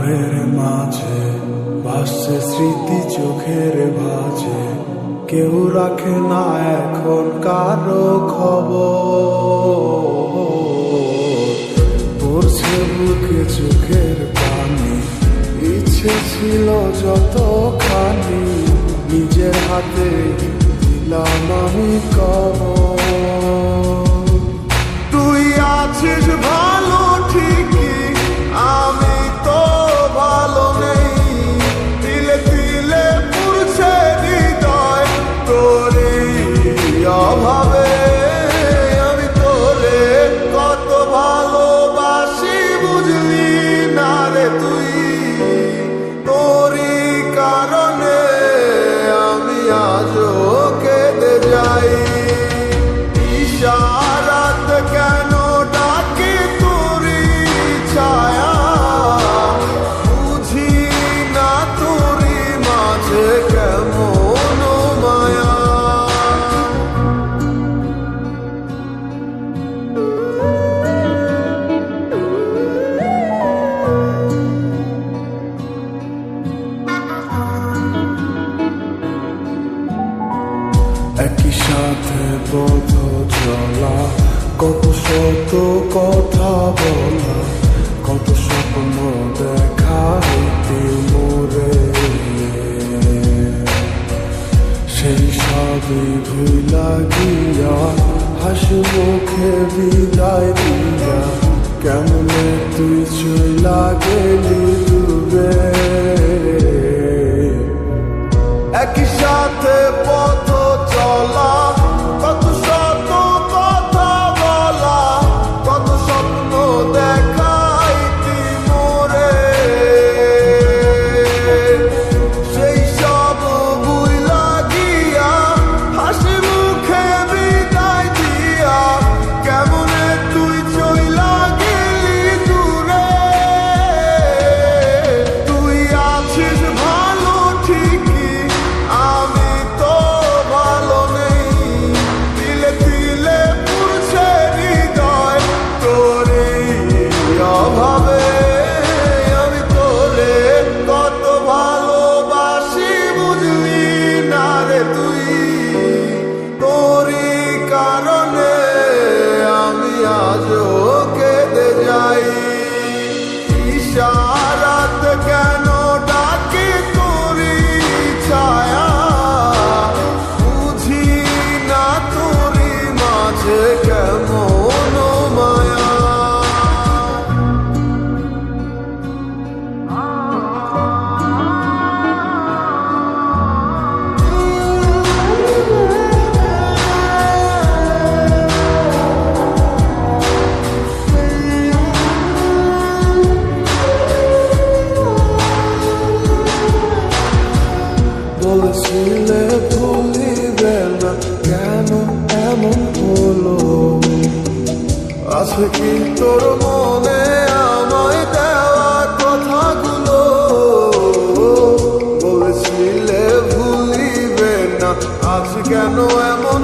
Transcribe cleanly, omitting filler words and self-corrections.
ঘরের মাঝে ভাসছে স্মৃতি চোখের ভাঁজে, কেউ রাখে না এখন কারো খবর। পড়ছে বুকে চোখের পানি, ইচ্ছে ছিল যতখানি, নিজের হাতে দিলাম আমি কবর। তুই আছিস ভালো ঠিকই, আমি তো ভালো নেই, তিলে তিলে পুড়ছে হৃদয় তোরই অভাবে। আমি তোরে কত ভালোবাসি বুঝলি না রে তুই, তোরই কারণে আমি আজও কেঁদে যাই। ইশারাত কেন ডাকে তোরই ছায়া, বুঝি না তোরই মাঝে কেমন মায়া। একই সাথে পথ চলা, কত শত কথা বলা, কত স্বপ্ন দেখা হইতে মোরে, সেই সবই ভুলা গিয়া হাসি মুখে বিদায় দিয়া, কেমনে তুই চইলা গেলি ডুবে। একই সাথে পথ চলা, কত শত কথা বলা, কত স্বপ্ন দেখাইতি মোরে, সেই সব ভুইলা গিয়া হাসি মুখে বিদায় দিয়া, কেমনে তুই চইলা গেলি দূরে। তুই আছিস ভালো ঠিকই, আমি তো ভালো নেই, তিলে তিলে পুড়ছে হৃদয় তোরই অভাবে। আমি তোরে কত ভালোবাসি বুঝলি না রে তুই, তোরই কারণে আমি আজও কেঁদে যাই। ইশারাত কেন ডাকে তোরই ছায়া, বুঝি না তোরই মাঝে কেমন মায়া। বলেছিলে ভুলিবে না, কেন এমন হলো? আছে কি তোর মনে আমায় দেওয়া কথাগুলো? বলেছিলে ভুলিবে না, আজ কেন এমন